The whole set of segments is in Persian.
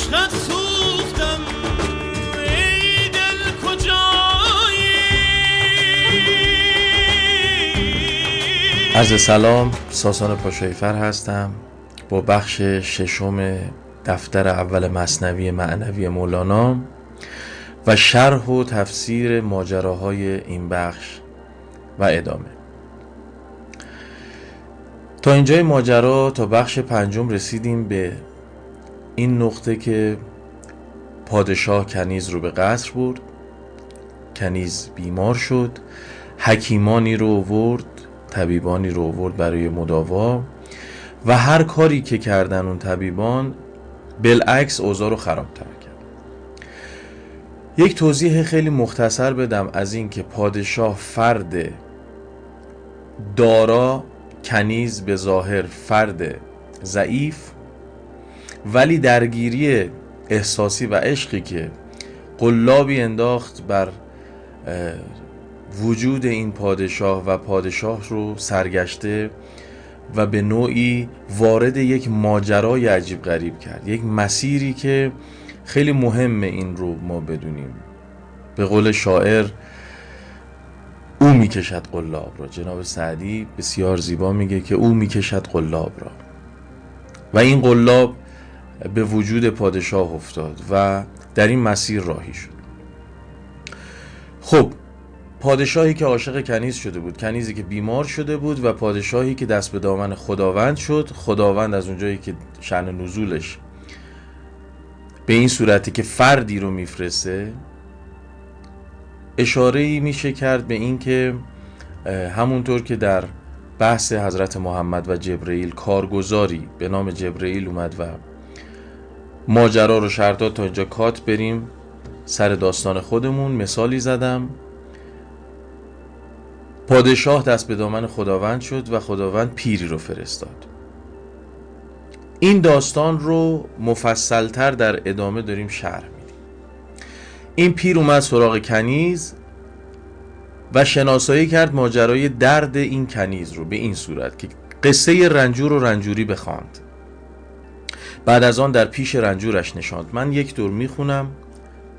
عشقت سوختم ای دل کجایی. عرض سلام، ساسان پاشاییفر هستم با بخش ششم دفتر اول مثنوی معنوی مولانا و شرح و تفسیر ماجراهای این بخش و ادامه. تا اینجای ماجرا، تا بخش پنجم رسیدیم به این نقطه که پادشاه کنیز رو به قصر برد. کنیز بیمار شد، حکیمانی رو آورد، طبیبانی رو آورد برای مداوا و هر کاری که کردن اون طبیبان بالعکس اوضاع رو خرابتر کرد. یک توضیح خیلی مختصر بدم از این که پادشاه فرد دارا، کنیز به ظاهر فرد ضعیف، ولی درگیری احساسی و عشقی که قلابی انداخت بر وجود این پادشاه و پادشاه رو سرگشته و به نوعی وارد یک ماجرای عجیب غریب کرد، یک مسیری که خیلی مهمه این رو ما بدونیم. به قول شاعر او میکشد قلاب را. جناب سعدی بسیار زیبا میگه که او میکشد قلاب را و این قلاب به وجود پادشاه افتاد و در این مسیر راهی شد. خب، پادشاهی که عاشق کنیز شده بود، کنیزی که بیمار شده بود و پادشاهی که دست به دامن خداوند شد. خداوند از اونجایی که شأن نزولش به این صورتی که فردی رو میفرسته، اشاره‌ای میشه کرد به این که همونطور که در بحث حضرت محمد و جبرئیل کارگزاری به نام جبرئیل اومد و ماجرا رو شرح داد. تا اینجا کات بریم سر داستان خودمون. مثالی زدم، پادشاه دست به دامن خداوند شد و خداوند پیری رو فرستاد. این داستان رو مفصلتر در ادامه داریم شرح میدیم. این پیر اومد سراغ کنیز و شناسایی کرد ماجرای درد این کنیز رو به این صورت که قصه رنجور و رنجوری بخواند. بعد از آن در پیش رنجورش نشاند. من یک دور میخونم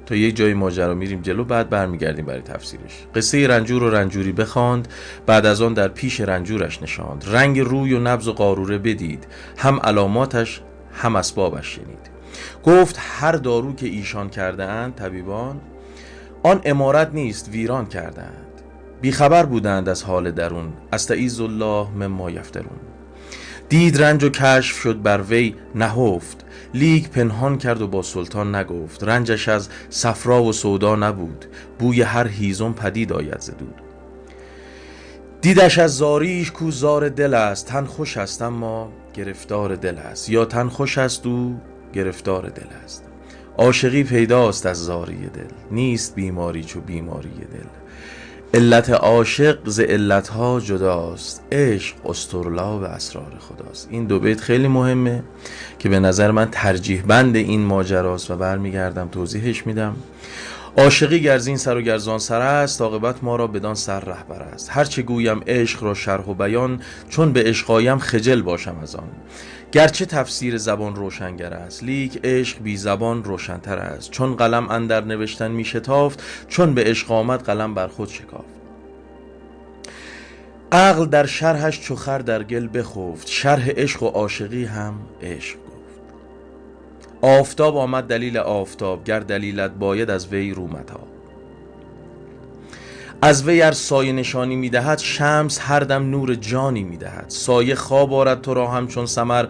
تا یک جای ماجرا میریم جلو، بعد برمیگردیم برای تفسیرش. قصه رنجور و رنجوری بخواند. بعد از آن در پیش رنجورش نشاند. رنگ روی و نبض و قاروره بدید، هم علاماتش هم اسبابش شنید. گفت هر دارو که ایشان کرده اند طبیبان، آن امارت نیست ویران کرده اند. بیخبر بودند از حال درون، استعیذ الله مما یفترون. دید رنج و کشف شد بر وی نهفت، لیک پنهان کرد و با سلطان نگفت. رنجش از صفرا و سودا نبود، بوی هر هیزم پدید آید ز دود. دیدش از زاریش کو زار دل است، تن خوش است اما گرفتار دل است. یا تن خوش است او گرفتار دل است. عاشقی پیداست از زاری دل، نیست بیماری چو بیماری دل. علت عاشق ز علتها جداست، عشق استرلاب اسرار خداست. این دو بیت خیلی مهمه که به نظر من ترجیح بند این ماجراست و برمیگردم توضیحش میدم. عاشقی گرزین سر و گرزان سر است، عاقبت ما را بدان سر رهبر است. هرچه گویم عشق را شرح و بیان، چون به عشق آیم خجل باشم از آن. گرچه تفسیر زبان روشنگر است، لیک عشق بی زبان روشنتر است. چون قلم اندر نوشتن می شتافت، چون به عشق آمد قلم بر خود شکافت. عقل در شرحش چو خر در گل بخفت، شرح عشق و عاشقی هم عشق گفت. آفتاب آمد دلیل آفتاب، گر دلیلت باید از وی رو متاب. از وی ار سایه نشانی میدهد، شمس هر دم نور جانی میدهد. سایه خواب آرد تو را همچون سمر،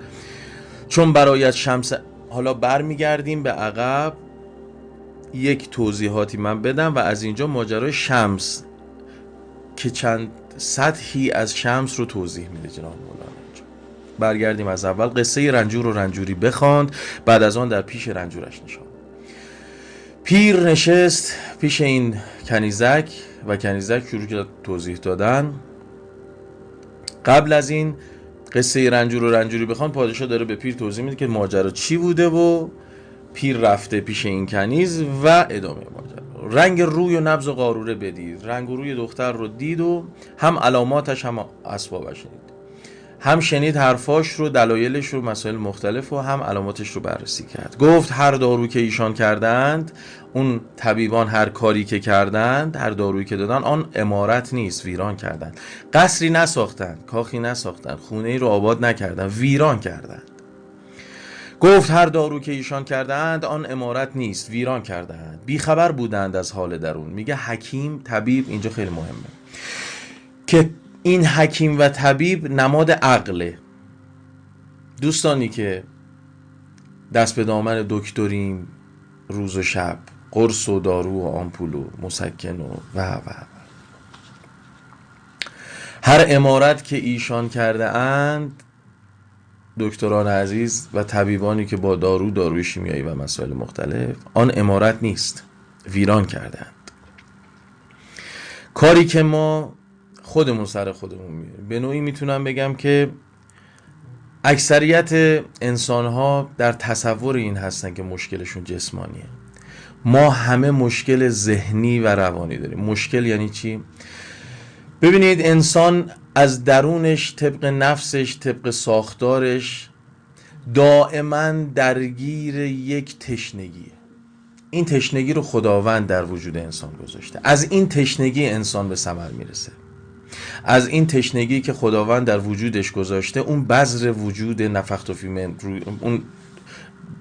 چون برایت شمس. حالا برمیگردیم به عقب، یک توضیحاتی من بدم و از اینجا ماجرای شمس که چند سطحی از شمس رو توضیح میده جناب مولانا. برگردیم از اول. قصه رنجور و رنجوری بخواند. بعد از آن در پیش رنجورش نشاند. پیر نشست پیش این کنیزک و کنیزک شروع کرد توضیح دادن. قبل از این قصه رنجور و رنجوری بخواند، پادشاه داره به پیر توضیح میده که ماجرا چی بوده و پیر رفته پیش این کنیز و ادامه ماجرا. رنگ روی و نبض و قاروره بدید، رنگ و روی دختر رو دید و هم علاماتش هم اسبابش شنید. هم شنید حرفاش رو، دلایلش رو، مسائل مختلف و هم علاماتش رو بررسی کرد. گفت هر دارو که ایشان کردند، اون طبیبان هر کاری که کردند، هر دارویی که دادن، آن عمارت نیست، ویران کردند. قصری نساختند، کاخی نساختند، خونه‌ای رو آباد نکردند، ویران کردند. گفت هر دارو که ایشان کردند آن عمارت نیست، ویران کردند. بیخبر بودند از حال درون. میگه حکیم، طبیب، اینجا خیلی مهمه که این حکیم و طبیب نماد عقله. دوستانی که دست به دامن دکتریم، روز و شب، قرص و دارو و آمپول و مسکن و هر عمارت که ایشان کرده اند، دکتران عزیز و طبیبانی که با داروی شیمیایی و مسائل مختلف، آن عمارت نیست، ویران کردند. کاری که ما خودمون سر خودمون میاریم. به نوعی میتونم بگم که اکثریت انسان‌ها در تصور این هستن که مشکلشون جسمانیه. ما همه مشکل ذهنی و روانی داریم. مشکل یعنی چی؟ ببینید انسان از درونش، طبق نفسش، طبق ساختارش، دائما درگیر یک تشنگیه. این تشنگی رو خداوند در وجود انسان گذاشته. از این تشنگی انسان به ثمر میرسه. از این تشنگی که خداوند در وجودش گذاشته، اون بذر وجود نفخت فیه من روحی، اون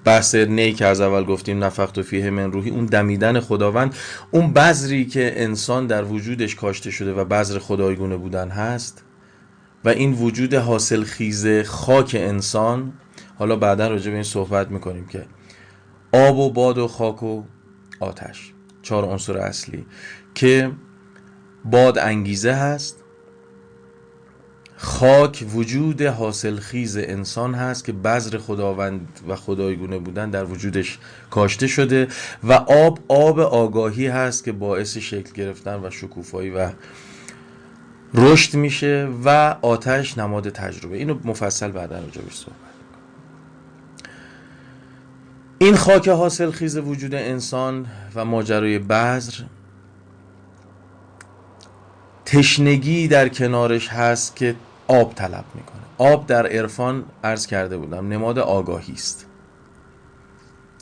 بحث نی که از اول گفتیم، نفخت فیه من روحی، اون دمیدن خداوند، اون بذری که انسان در وجودش کاشته شده و بذر خدایگونه بودن هست و این وجود حاصل خیز خاک انسان. حالا بعدا راجع به این صحبت میکنیم که آب و باد و خاک و آتش، 4 عنصر اصلی که باد انگیزه هست، خاک وجود حاصل خیز انسان هست که بذر خداوند و خدایگونه بودن در وجودش کاشته شده، و آب آگاهی هست که باعث شکل گرفتن و شکوفایی و رشد میشه، و آتش نماد تجربه. اینو مفصل بعدا راجع بهش صحبت. این خاک حاصل خیز وجود انسان و ماجرای بذر، تشنگی در کنارش هست که آب طلب میکنه. آب در عرفان عرض کرده بودم نماد آگاهی است.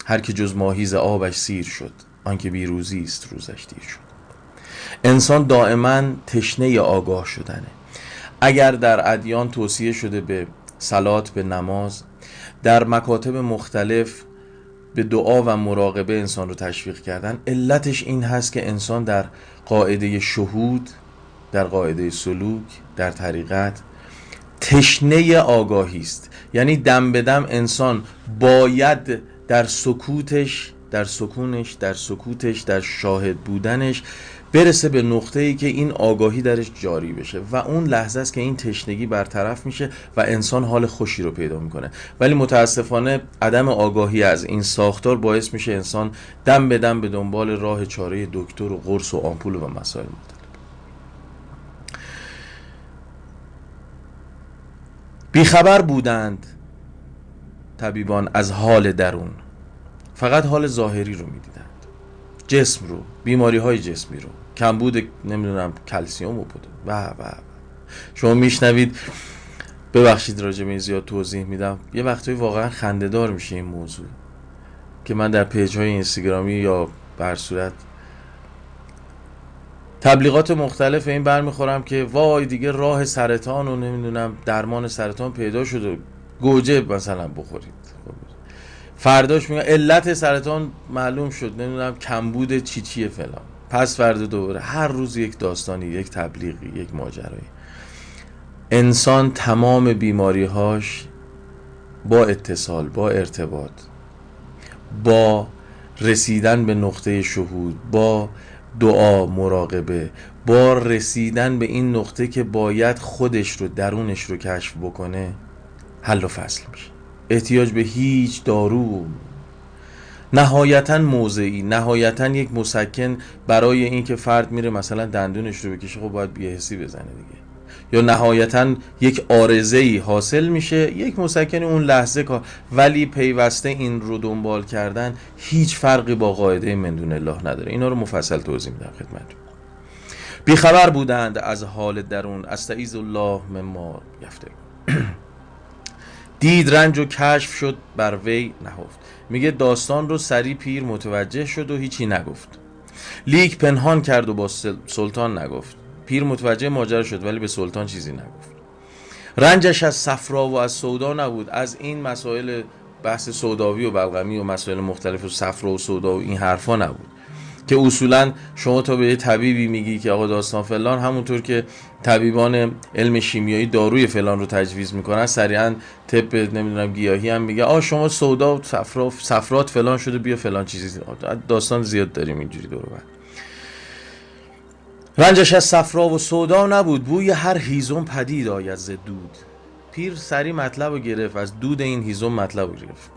هر که جز ماهیز آبش سیر شد، آنکه بی روزی است روزش دیر شد. انسان دائما تشنه آگاه شدنه. اگر در ادیان توصیه شده به صلات، به نماز، در مکاتب مختلف به دعا و مراقبه انسان رو تشویق کردن، علتش این هست که انسان در قاعده شهود، در قاعده سلوک، در طریقت تشنه آگاهی است. یعنی دم به دم انسان باید در سکوتش، در سکونش، در سکوتش، در شاهد بودنش برسه به نقطه‌ای که این آگاهی درش جاری بشه و اون لحظه است که این تشنگی برطرف میشه و انسان حال خوشی رو پیدا میکنه. ولی متاسفانه عدم آگاهی از این ساختار باعث میشه انسان دم به دم به دنبال راه چاره دکتر و قرص و آمپول و مسائل مختلف. بیخبر بودند طبیبان از حال درون، فقط حال ظاهری رو میدیدند، جسم رو، بیماری های جسمی رو، کمبود نمیدونم کلسیوم رو بوده و شما میشنوید. ببخشید راجع به این زیاد توضیح میدم، یه وقتایی واقعا خنده‌دار میشه این موضوع که من در پیج های اینستاگرامی یا بر صورت تبلیغات مختلف این برمیخورم که وای دیگه راه سرطان و نمیدونم درمان سرطان پیدا شده، گوجه مثلا بخورید. فرداش میگن علت سرطان معلوم شد، نمیدونم کمبود چیه فلان. پس فردا دوباره، هر روز یک داستانی، یک تبلیغی، یک ماجرایی. انسان تمام بیماریهاش با اتصال، با ارتباط، با رسیدن به نقطه شهود، با دعا، مراقبه، با رسیدن به این نقطه که باید خودش رو، درونش رو کشف بکنه، حل و فصل میشه. احتیاج به هیچ دارو، نهایتاً موضعی، نهایتاً یک مسکن برای این که فرد میره مثلا دندونش رو بکشه، خب باید بی‌حسی بزنه دیگه، یا نهایتاً یک عارضه‌ای حاصل میشه، یک مسکن اون لحظه کار. ولی پیوسته این رو دنبال کردن هیچ فرقی با قاعده من دون الله نداره. اینا رو مفصل توضیح میدم خدمتتون. بیخبر بودند از حال درون، استعیذ الله مما یفترون. دید رنج و کشف شد بر وی نهفت. میگه داستان رو سری پیر متوجه شد و هیچی نگفت، لیک پنهان کرد و با سلطان نگفت. پیر متوجه ماجرا شد ولی به سلطان چیزی نگفت. رنجش از صفرا و از سودا نبود. از این مسائل بحث سوداوی و بلغمی و مسائل مختلف و صفرا و سودا و این حرفا نبود که اصولا شما تا به یه طبیبی میگی که آقا داستان فلان، همونطور که طبیبان علم شیمیایی داروی فلان رو تجویز میکنن، سریعا طب نمیدونم گیاهی هم میگه آ شما سودا و صفرات فلان شده بیا فلان چیزی. داستان زیاد داریم اینجوری دور و بر. رنجش از صفرا و سودا نبود، بوی هر هیزم پدید آید ز دود. پیر سری مطلب رو گرفت، از دود این هیزم مطلب رو گرفت.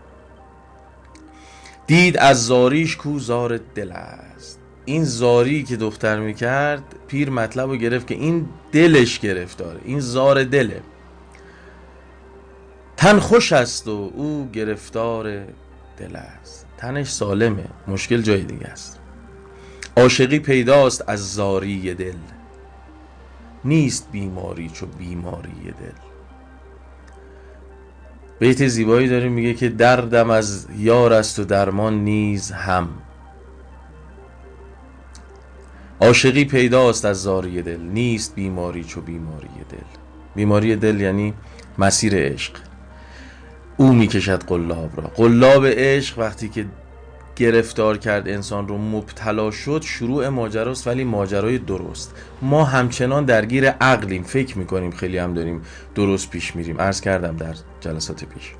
دید از زاریش کو زار دل است. این زاری که دختر میکرد، پیر مطلب رو گرفت که این دلش گرفتاره، این زار دله. تن خوش است و او گرفتار دل است. تنش سالمه، مشکل جای دیگه است. عاشقی پیداست از زاری دل، نیست بیماری چو بیماری دل. بیت زیبایی داره میگه که دردم از یار است و درمان نیز هم. عاشقی پیداست از زاری دل، نیست بیماری چو بیماری دل. بیماری دل یعنی مسیر عشق. او میکشد قلاب را. قلاب عشق وقتی که گرفتار کرد انسان رو، مبتلا شد، شروع ماجراست ولی ماجرای درست. ما همچنان درگیر عقلیم، فکر میکنیم خیلی هم داریم درست پیش میریم. عرض کردم در جلسات پیش.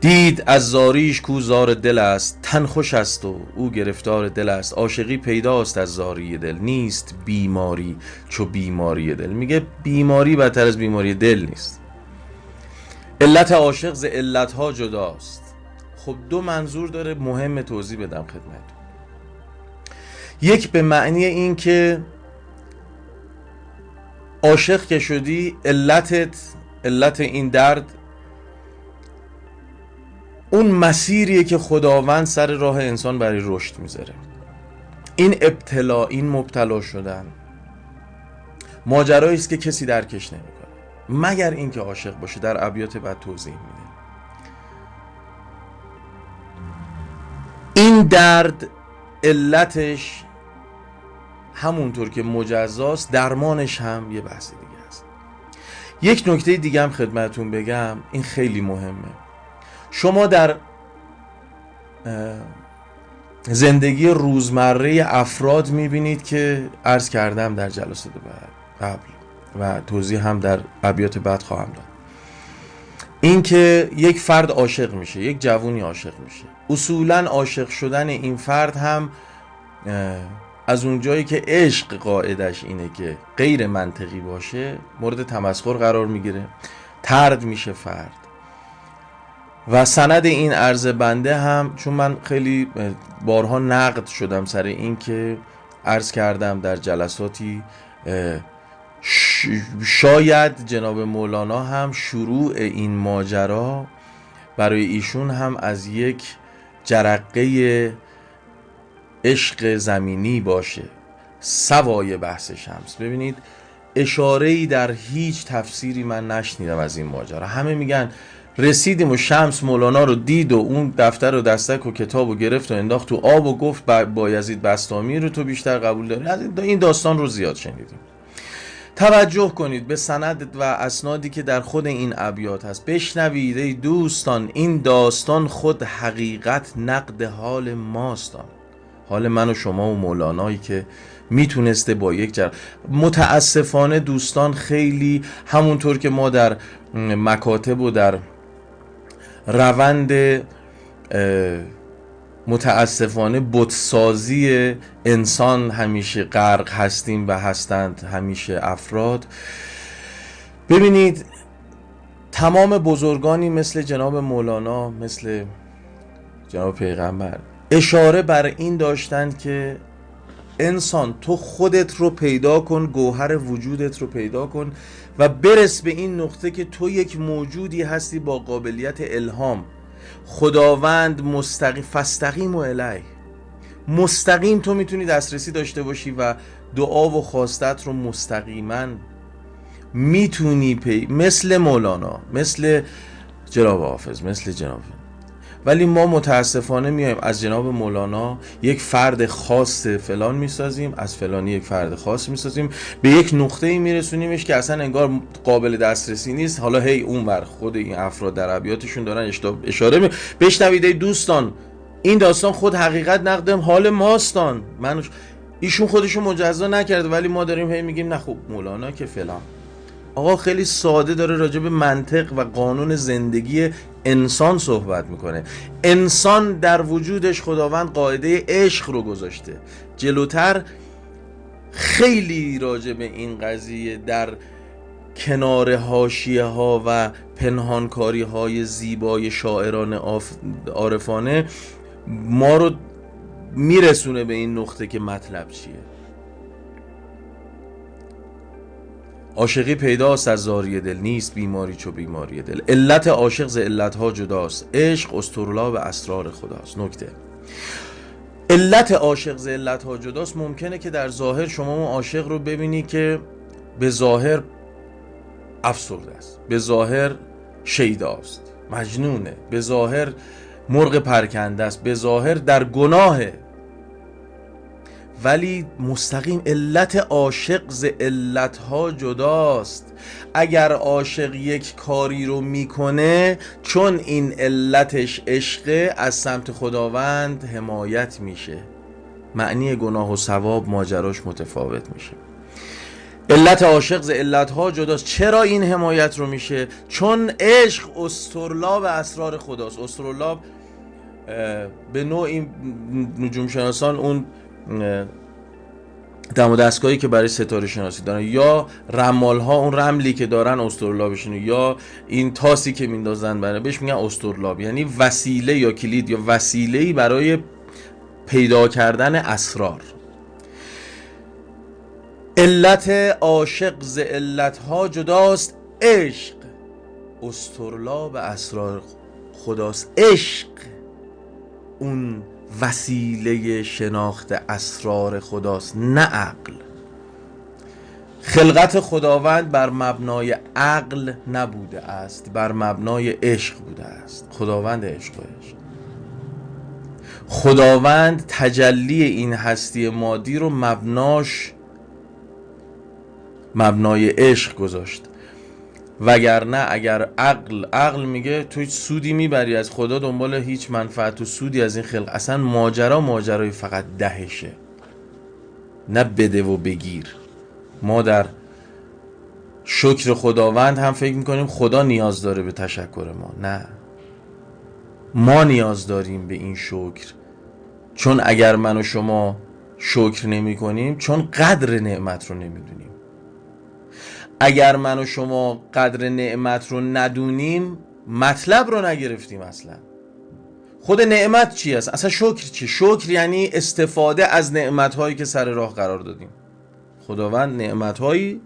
دید از زاریش کو زار دل است، تن خوش است و او گرفتار دل است. عاشقی پیداست از زاری دل، نیست بیماری چو بیماری دل. میگه بیماری بدتر از بیماری دل نیست. علت عاشق ز علتها جداست. خب دو منظور داره، مهم توضیح بدم خدمت. یک به معنی این که عاشق که شدی، علت این درد اون مسیریه که خداوند سر راه انسان برای رشد میذاره. این ابتلا، این مبتلا شدن ماجرایی است که کسی درکش نمیکنه مگر اینکه عاشق باشه. در ابیات بعد توضیح میده. این درد علتش همونطور که مجزاست، درمانش هم یه بحث دیگه است. یک نکته دیگه هم خدمتون بگم، این خیلی مهمه. شما در زندگی روزمره افراد میبینید که عرض کردم در جلسات قبل و توضیح هم در ابیات بعد خواهم داد، این که یک فرد عاشق میشه، یک جوونی عاشق میشه. اصولا عاشق شدن این فرد هم از اونجایی که عشق قاعدش اینه که غیر منطقی باشه، مورد تمسخر قرار میگیره، طرد میشه فرد. و سند این عرض بنده هم، چون من خیلی بارها نقد شدم سر این که عرض کردم در جلساتی شاید جناب مولانا هم شروع این ماجرا برای ایشون هم از یک جرقه عشق زمینی باشه، سوای بحث شمس. ببینید اشاره‌ای در هیچ تفسیری من نشنیدم از این ماجرا. همه میگن رسیدیم و شمس مولانا رو دید و اون دفتر و دستک و کتاب رو گرفت و انداخت تو آب و گفت بایزید بسطامی رو تو بیشتر قبول داری. این داستان رو زیاد شنیدیم. توجه کنید به سند و اسنادی که در خود این ابیات هست. بشنوید ای دوستان، این داستان خود حقیقت نقد حال ماستان، حال من و شما و مولانایی که میتونسته با یک متاسفانه دوستان خیلی همونطور که ما در مکاتب و در روند متاسفانه بتسازی انسان همیشه غرق هستیم و هستند همیشه افراد. ببینید تمام بزرگانی مثل جناب مولانا، مثل جناب پیغمبر، اشاره بر این داشتند که انسان تو خودت رو پیدا کن، گوهر وجودت رو پیدا کن و برس به این نقطه که تو یک موجودی هستی با قابلیت الهام. خداوند مستقیم، فاستقیم و الیه، مستقیم تو میتونی دسترسی داشته باشی و دعا و خواستت رو مستقیما میتونی مثل مولانا، مثل جناب حافظ، مثل جناب، ولی ما متاسفانه میایم از جناب مولانا یک فرد خاص فلان میسازیم، از فلانی یک فرد خاص میسازیم، به یک نقطه‌ای میرسونیمش که اصلا انگار قابل دسترسی نیست. حالا هی اون ور خود این افراد در ابیاتشون دارن اشاره بشنوید ای دوستان، این داستان خود حقیقت نقدم حال ماستان. ایشون خودشو مجزا نکرده ولی ما داریم هی میگیم نه خب مولانا که فلان. آقا خیلی ساده داره راجع به منطق و قانون زندگی انسان صحبت میکنه. انسان در وجودش خداوند قاعده عشق رو گذاشته. جلوتر خیلی راجع به این قضیه در کنار حاشیه ها و پنهانکاری های زیبای شاعران عارفانه ما رو میرسونه به این نقطه که مطلب چیه. عاشقی پیداست از زاری دل، نیست بیماری چو بیماری دل. علت عاشق ز علتها جداست، عشق اسطرلاب اسرار خداست. نکته: علت عاشق ز علتها جداست. ممکنه که در ظاهر شما اون عاشق رو ببینی که به ظاهر افسرده است، به ظاهر شیداست، مجنونه، به ظاهر مرغ پرکنده است، به ظاهر در گناهه، ولی مستقیم علت عاشق ز علتها جداست. اگر عاشق یک کاری رو میکنه چون این علتش عشقه از سمت خداوند حمایت میشه، معنی گناه و ثواب ماجراش متفاوت میشه. علت عاشق ز علتها جداست. چرا این حمایت رو میشه؟ چون عشق اسطرلاب اسرار خداست. اسطرلاب به نوعی نجوم شناسان اون دم و دستگاهی که برای ستاره شناسی دارن، یا رمال ها اون رملی که دارن اسطرلابشونه، یا این تاسی که میندازن برای بهش میگن اسطرلاب، یعنی وسیله یا کلید یا وسیله‌ای برای پیدا کردن اسرار. علت عاشق ز علتها جداست، عشق اسطرلاب اسرار خداست. عشق اون وسیله شناخت اسرار خداست، نه عقل. خلقت خداوند بر مبنای عقل نبوده است، بر مبنای عشق بوده است. خداوند عشق. خداوند تجلی این هستی مادی رو مبنای عشق گذاشت. وگرنه اگر عقل میگه تو هیچ سودی میبری از خدا، دنبال هیچ منفعت و سودی از این خلق، اصلا ماجرای فقط دهشه، نه بده و بگیر. ما در شکر خداوند هم فکر میکنیم خدا نیاز داره به تشکر ما. نه، ما نیاز داریم به این شکر، چون اگر من و شما شکر نمی کنیم چون قدر نعمت رو نمیدونیم. اگر من و شما قدر نعمت رو ندونیم مطلب رو نگرفتیم. اصلا خود نعمت چی است؟ اصلا شکر چی؟ شکر یعنی استفاده از نعمت‌هایی که سر راه قرار دادیم. خداوند نعمت‌هایی،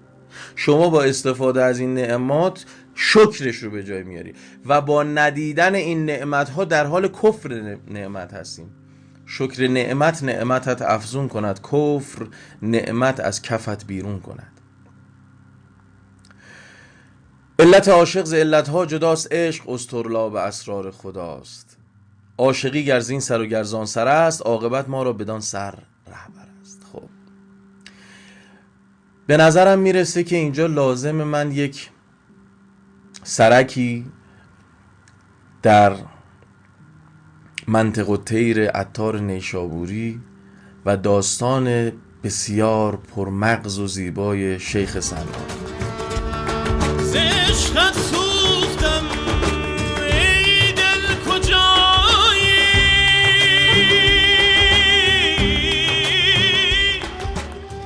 شما با استفاده از این نعمات شکرش رو به جای میاری و با ندیدن این نعمت‌ها در حال کفر نعمت هستیم. شکر نعمتت افزون کند، کفر نعمت از کفت بیرون کند. علت عاشق ز علتها جداست، عشق اسطرلاب اسرار خداست. عاشقی گر زین سر و گر زان سر است، عاقبت ما را بدان سر رهبر است. خب به نظرم میرسه که اینجا لازم من یک سرکی در منطق الطیر عطار نیشابوری و داستان بسیار پرمغز و زیبای شیخ سلمان